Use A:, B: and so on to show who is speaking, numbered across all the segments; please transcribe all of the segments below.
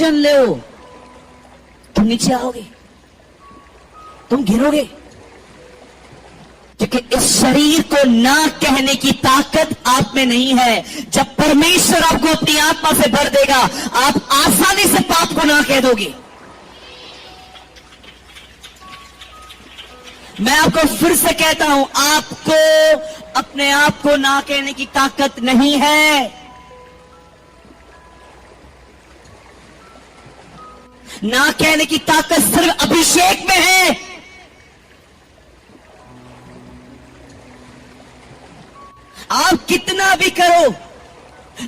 A: Decision लो, तुम नीचे आओगे, तुम गिरोगे, क्योंकि इस शरीर को ना कहने की ताकत आप में नहीं है। जब परमेश्वर आपको अपनी आत्मा से भर देगा, आप आसानी से पाप को ना कह दोगे। मैं आपको फिर से कहता हूं, आपको अपने आप को ना कहने की ताकत नहीं है। ना कहने की ताकत सिर्फ अभिषेक में है। आप कितना भी करो,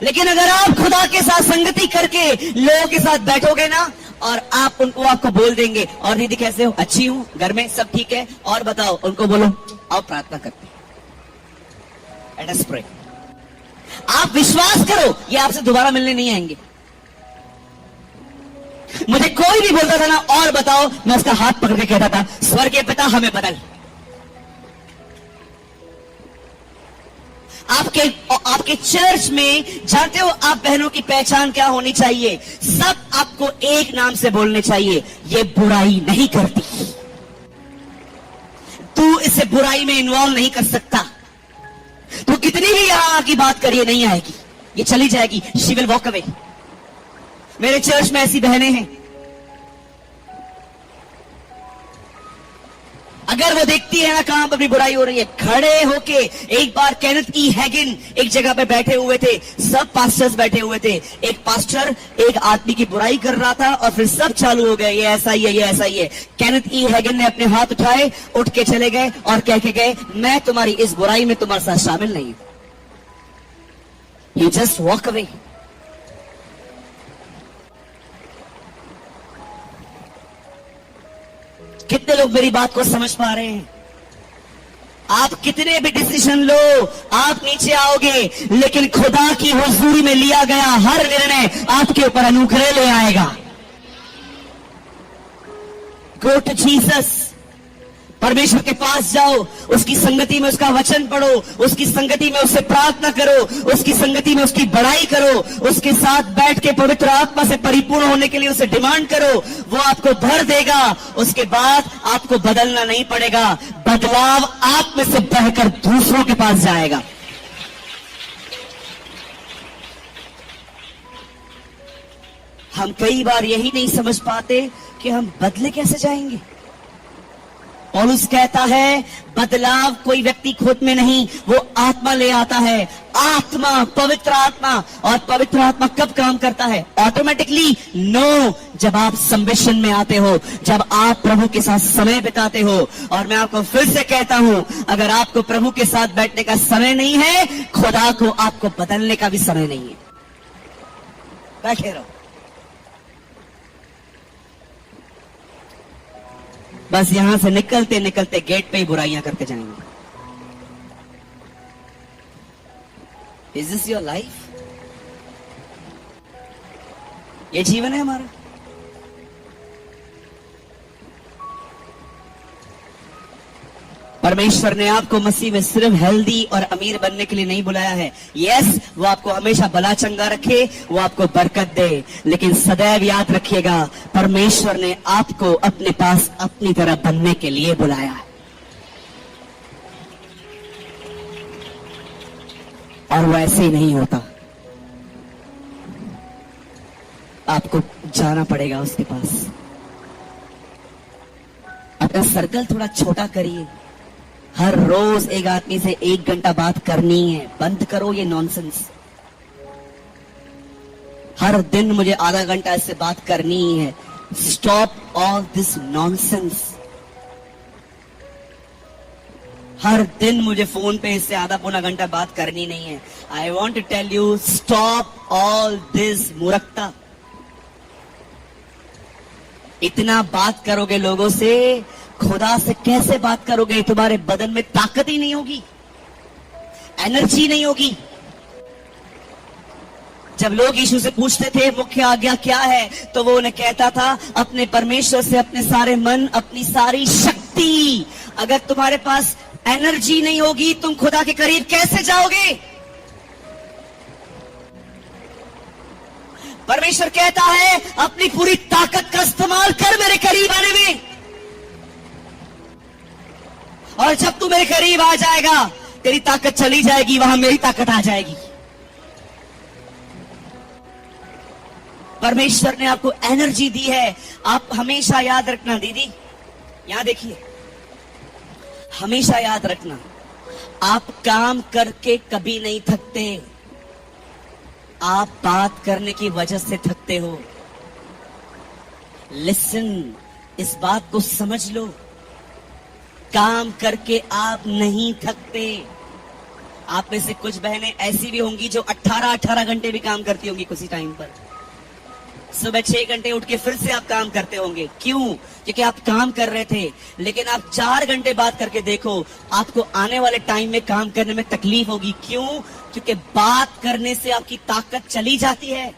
A: लेकिन अगर आप खुदा के साथ संगति करके लोगों के साथ बैठोगे ना, और आप उनको आपको बोल देंगे, और दीदी कैसे हो, अच्छी हूं, घर में सब ठीक है, और बताओ, उनको बोलो आओ प्रार्थना करते हैं, लेट अस प्रे। आप विश्वास करो, ये आपसे दोबारा मिलने नहीं आएंगे। मुझे कोई भी बोलता था ना और बताओ, मैं उसका हाथ पकड़ के कहता था, स्वर्गीय पिता हमें बदल। आपके चर्च में जानते हो आप बहनों की पहचान क्या होनी चाहिए? सब आपको एक नाम से बोलने चाहिए, ये बुराई नहीं करती, तू इसे बुराई में इन्वॉल्व नहीं कर सकता, तू कितनी भी यहां की बात करिए नहीं आएगी, ये चली जाएगी, शी विल वॉक अवे। मेरे चर्च में ऐसी बहनें हैं, अगर वो देखती है ना कहां पर भी बुराई हो रही है, खड़े होके, एक बार केनेथ ई हैगिन एक जगह पे बैठे हुए थे, सब पास्टर्स बैठे हुए थे, एक पास्टर एक आदमी की बुराई कर रहा था और फिर सब चालू हो गए, ये ऐसा ही है, ये ऐसा ही है। केनेथ ई हैगिन ने अपने हाथ उठाए, उठ के चले गए और कह के गए, मैं तुम्हारी इस बुराई में तुम्हारे साथ शामिल नहीं हूं। ही जस्ट वॉक अवे। कितने लोग मेरी बात को समझ पा रहे हैं? आप कितने भी डिसीजन लो, आप नीचे आओगे, लेकिन खुदा की हुजूरी में लिया गया हर निर्णय आपके ऊपर अनुग्रह ले आएगा। गो टू जीसस, परमेश्वर के पास जाओ, उसकी संगति में उसका वचन पढ़ो, उसकी संगति में उससे प्रार्थना करो, उसकी संगति में उसकी बड़ाई करो, उसके साथ बैठ के पवित्र आत्मा से परिपूर्ण होने के लिए उसे डिमांड करो, वो आपको भर देगा। उसके बाद आपको बदलना नहीं पड़ेगा, बदलाव आप में से बहकर दूसरों के पास जाएगा। हम कई बार यही नहीं समझ पाते कि हम बदले कैसे जाएंगे। पौलुस कहता है, बदलाव कोई व्यक्ति खुद में नहीं, वो आत्मा ले आता है। आत्मा, पवित्र आत्मा। और पवित्र आत्मा कब काम करता है? ऑटोमेटिकली? नो, जब आप संवेशन में आते हो, जब आप प्रभु के साथ समय बिताते हो। और मैं आपको फिर से कहता हूं, अगर आपको प्रभु के साथ बैठने का समय नहीं है, खुदा को आपको बदलने का भी समय नहीं है। बैठे रहो, बस यहां से निकलते निकलते गेट पे ही बुराइयां करके जाएंगे। Is this your life? ये जीवन है हमारा? परमेश्वर ने आपको मसीह में सिर्फ हेल्दी और अमीर बनने के लिए नहीं बुलाया है। यस, वो आपको हमेशा भला चंगा रखे, वो आपको बरकत दे, लेकिन सदैव याद रखिएगा, परमेश्वर ने आपको अपने पास अपनी तरह बनने के लिए बुलाया है। और वो ऐसे ही नहीं होता, आपको जाना पड़ेगा उसके पास। अपना सर्कल थोड़ा छोटा करिए, हर रोज एक आदमी से 1 घंटा बात करनी है, बंद करो ये नॉनसेंस। हर दिन मुझे आधा घंटा इससे बात करनी है, स्टॉप ऑल दिस नॉनसेंस। हर दिन मुझे फोन पे इससे आधा पौना घंटा बात करनी नहीं है। I want to tell you, stop all this मूर्खता। इतना बात करोगे लोगों से, खुदा से कैसे बात करोगे? तुम्हारे बदन में ताकत ही नहीं होगी, एनर्जी नहीं होगी। जब लोग यीशु से पूछते थे मुख्य आज्ञा क्या है, तो वो उन्हें कहता था, अपने परमेश्वर से अपने सारे मन, अपनी सारी शक्ति। अगर तुम्हारे पास एनर्जी नहीं होगी, तुम खुदा के करीब कैसे जाओगे? परमेश्वर कहता है अपनी पूरी ताकत का इस्तेमाल कर मेरे करीब आने में, और जब तू मेरे करीब आ जाएगा तेरी ताकत चली जाएगी, वहां मेरी ताकत आ जाएगी। परमेश्वर ने आपको एनर्जी दी है। आप हमेशा याद रखना दीदी, यहां देखिए, हमेशा याद रखना, आप काम करके कभी नहीं थकते, आप बात करने की वजह से थकते हो। लिसन, इस बात को समझ लो, काम करके आप नहीं थकते। आप में से कुछ बहनें ऐसी भी होंगी जो 18-18 घंटे भी काम करती होंगी किसी टाइम पर। सुबह 6 घंटे उठ के फिर से आप काम करते होंगे। क्यों? क्योंकि आप काम कर रहे थे, लेकिन आप 4 घंटे बात करके देखो, आपको आने वाले टाइम में काम करने में तकलीफ होगी। क्यों? क्योंकि बात करने से आपकी ताकत चली जाती है।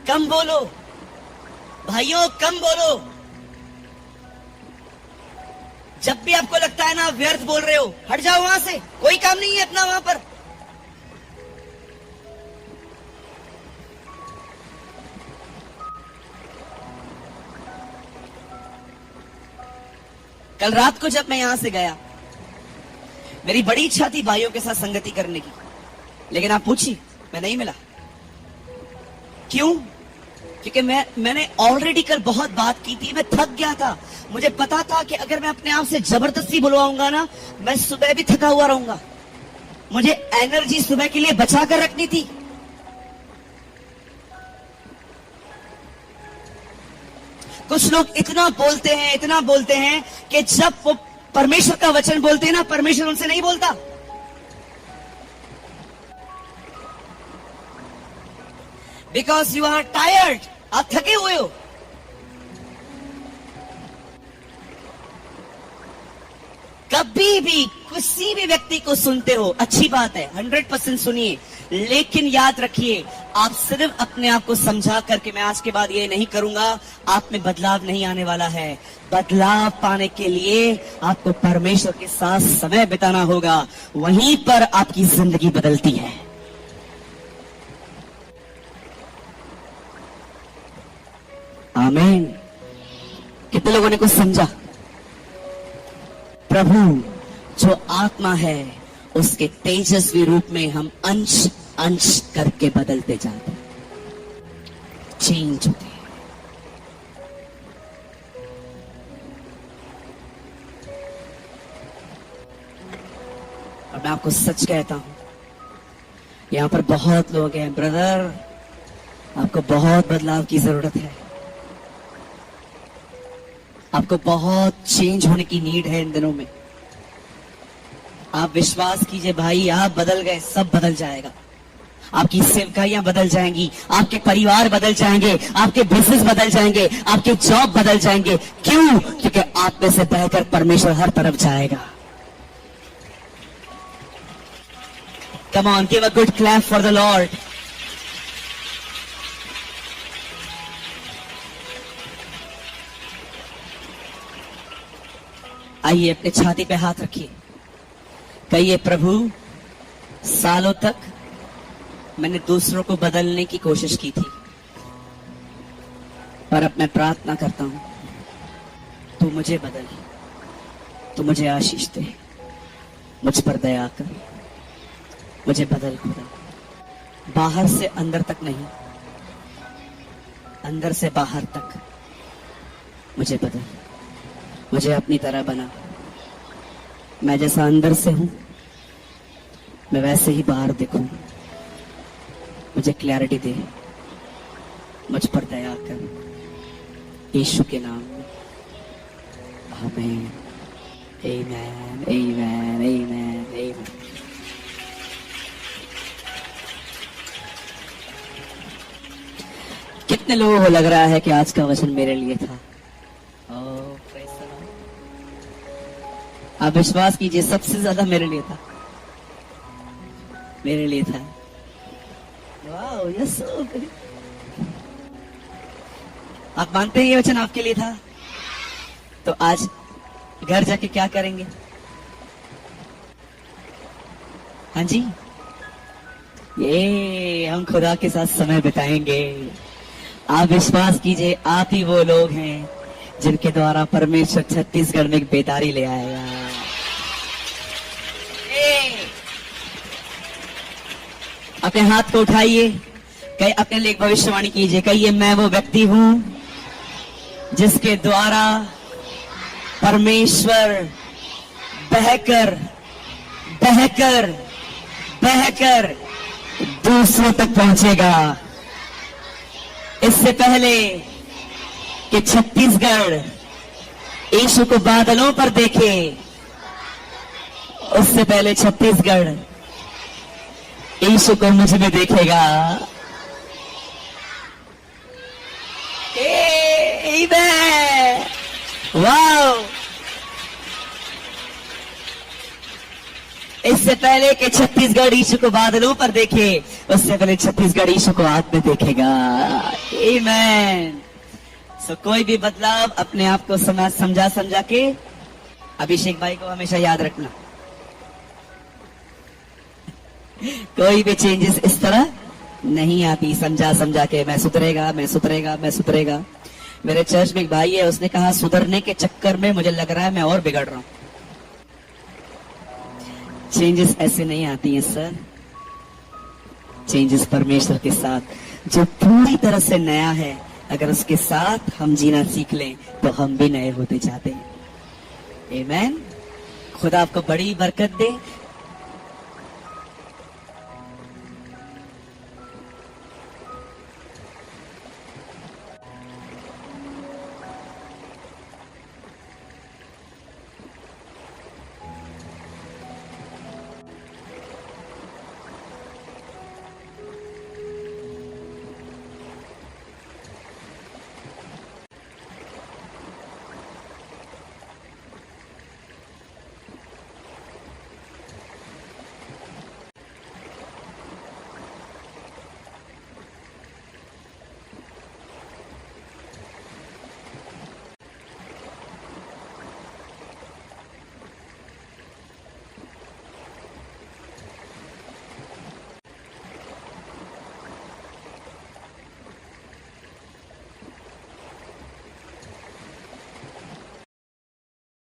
A: कम बोलो भाइयों, कम बोलो। जब भी आपको लगता है ना व्यर्थ बोल रहे हो, हट जाओ वहां से, कोई काम नहीं है अपना वहां पर। कल रात को जब मैं यहां से गया, मेरी बड़ी इच्छा थी भाइयों के साथ संगति करने की, लेकिन आप पूछिए, मैं नहीं मिला। क्यों? क्योंकि मैंने ऑलरेडी कल बहुत बात की थी, मैं थक गया था। मुझे पता था कि अगर मैं अपने आप से जबरदस्ती बुलवाऊंगा ना, मैं सुबह भी थका हुआ रहूंगा। मुझे एनर्जी सुबह के लिए बचा कर रखनी थी। कुछ लोग इतना बोलते हैं कि जब वो परमेश्वर का वचन बोलते हैं ना, परमेश्वर उनसे नहीं बोलता। बिकॉज यू आर टायर्ड, आप थके हुए हो। कभी भी किसी भी व्यक्ति को सुनते हो, अच्छी बात है, 100% सुनिए, लेकिन याद रखिए, आप सिर्फ अपने आप को समझा करके मैं आज के बाद ये नहीं करूंगा, आप में बदलाव नहीं आने वाला है। बदलाव पाने के लिए आपको परमेश्वर के साथ समय बिताना होगा, वहीं पर आपकी जिंदगी बदलती है। आमीन। कितने लोगों ने कुछ समझा? प्रभु जो आत्मा है, उसके तेजस्वी रूप में हम अंश अंश करके बदलते जाते हैं, चेंज होते हैं। और मैं आपको सच कहता हूं, यहां पर बहुत लोग हैं ब्रदर, आपको बहुत बदलाव की जरूरत है, आपको बहुत चेंज होने की नीड है इन दिनों में। आप विश्वास कीजिए भाई, आप बदल गए, सब बदल जाएगा। आपकी सेवकाइयां बदल जाएंगी, आपके परिवार बदल जाएंगे, आपके बिजनेस बदल जाएंगे, आपके जॉब बदल जाएंगे। क्यों? क्योंकि आप में से बहकर परमेश्वर हर तरफ जाएगा। Come on, give a good clap for the Lord. आइए, अपने छाती पे हाथ रखिए, कहिए, प्रभु सालों तक मैंने दूसरों को बदलने की कोशिश की थी, पर अब मैं प्रार्थना करता हूं, तू मुझे बदल, तू मुझे आशीष दे, मुझ पर दया कर, मुझे बदल खुदा, बाहर से अंदर तक नहीं, अंदर से बाहर तक मुझे बदल, मुझे अपनी तरह बना। मैं जैसा अंदर से हूं, मैं वैसे ही बाहर दिखूं। मुझे क्लैरिटी दे, मुझ पर दया कर, यीशु के नाम में, आमीन, आमीन, आमीन, आमीन, आमीन। कितने लोगों को लग रहा है कि आज का वचन मेरे लिए था? आप विश्वास कीजिए, सबसे ज्यादा मेरे लिए था, मेरे लिए था। Wow, yes, so good. आप मानते हैं ये वचन आपके लिए था? तो आज घर जाके क्या करेंगे? हाँ जी, ये हम खुदा के साथ समय बिताएंगे। आप विश्वास कीजिए, आप ही वो लोग हैं जिनके द्वारा परमेश्वर छत्तीसगढ़ में एक बेदारी ले आएगा। अपने हाथ को उठाइए, कहीं अपने लिए भविष्यवाणी कीजिए, कहिए मैं वो व्यक्ति हूं जिसके द्वारा परमेश्वर बहकर बहकर बहकर दूसरों तक पहुंचेगा। इससे पहले कि छत्तीसगढ़ यीशु को बादलों पर देखे, उससे पहले छत्तीसगढ़ यीशु को मुझ में देखेगा। वाओ! इससे पहले कि छत्तीसगढ़ यीशु को बादलों पर देखे, उससे पहले छत्तीसगढ़ यीशु को हाथ में देखेगा। आमीन। सो कोई भी बदलाव अपने आप को समझा समझा के, अभिषेक भाई को हमेशा याद रखना, कोई भी चेंजेस इस तरह नहीं आती समझा समझा के मैं सुधरेगा मैं सुधरेगा मैं सुधरेगा। मेरे चर्च में एक भाई है, उसने कहा सुधरने के चक्कर में मुझे लग रहा है मैं और बिगड़ रहा हूं। चेंजेस ऐसे नहीं आती हैं सर, चेंजेस परमेश्वर के साथ जो पूरी तरह से नया है, अगर उसके साथ हम जीना सीख लें तो हम भी नए होते जाते हैं। आमीन। खुदा आपको बड़ी बरकत दे।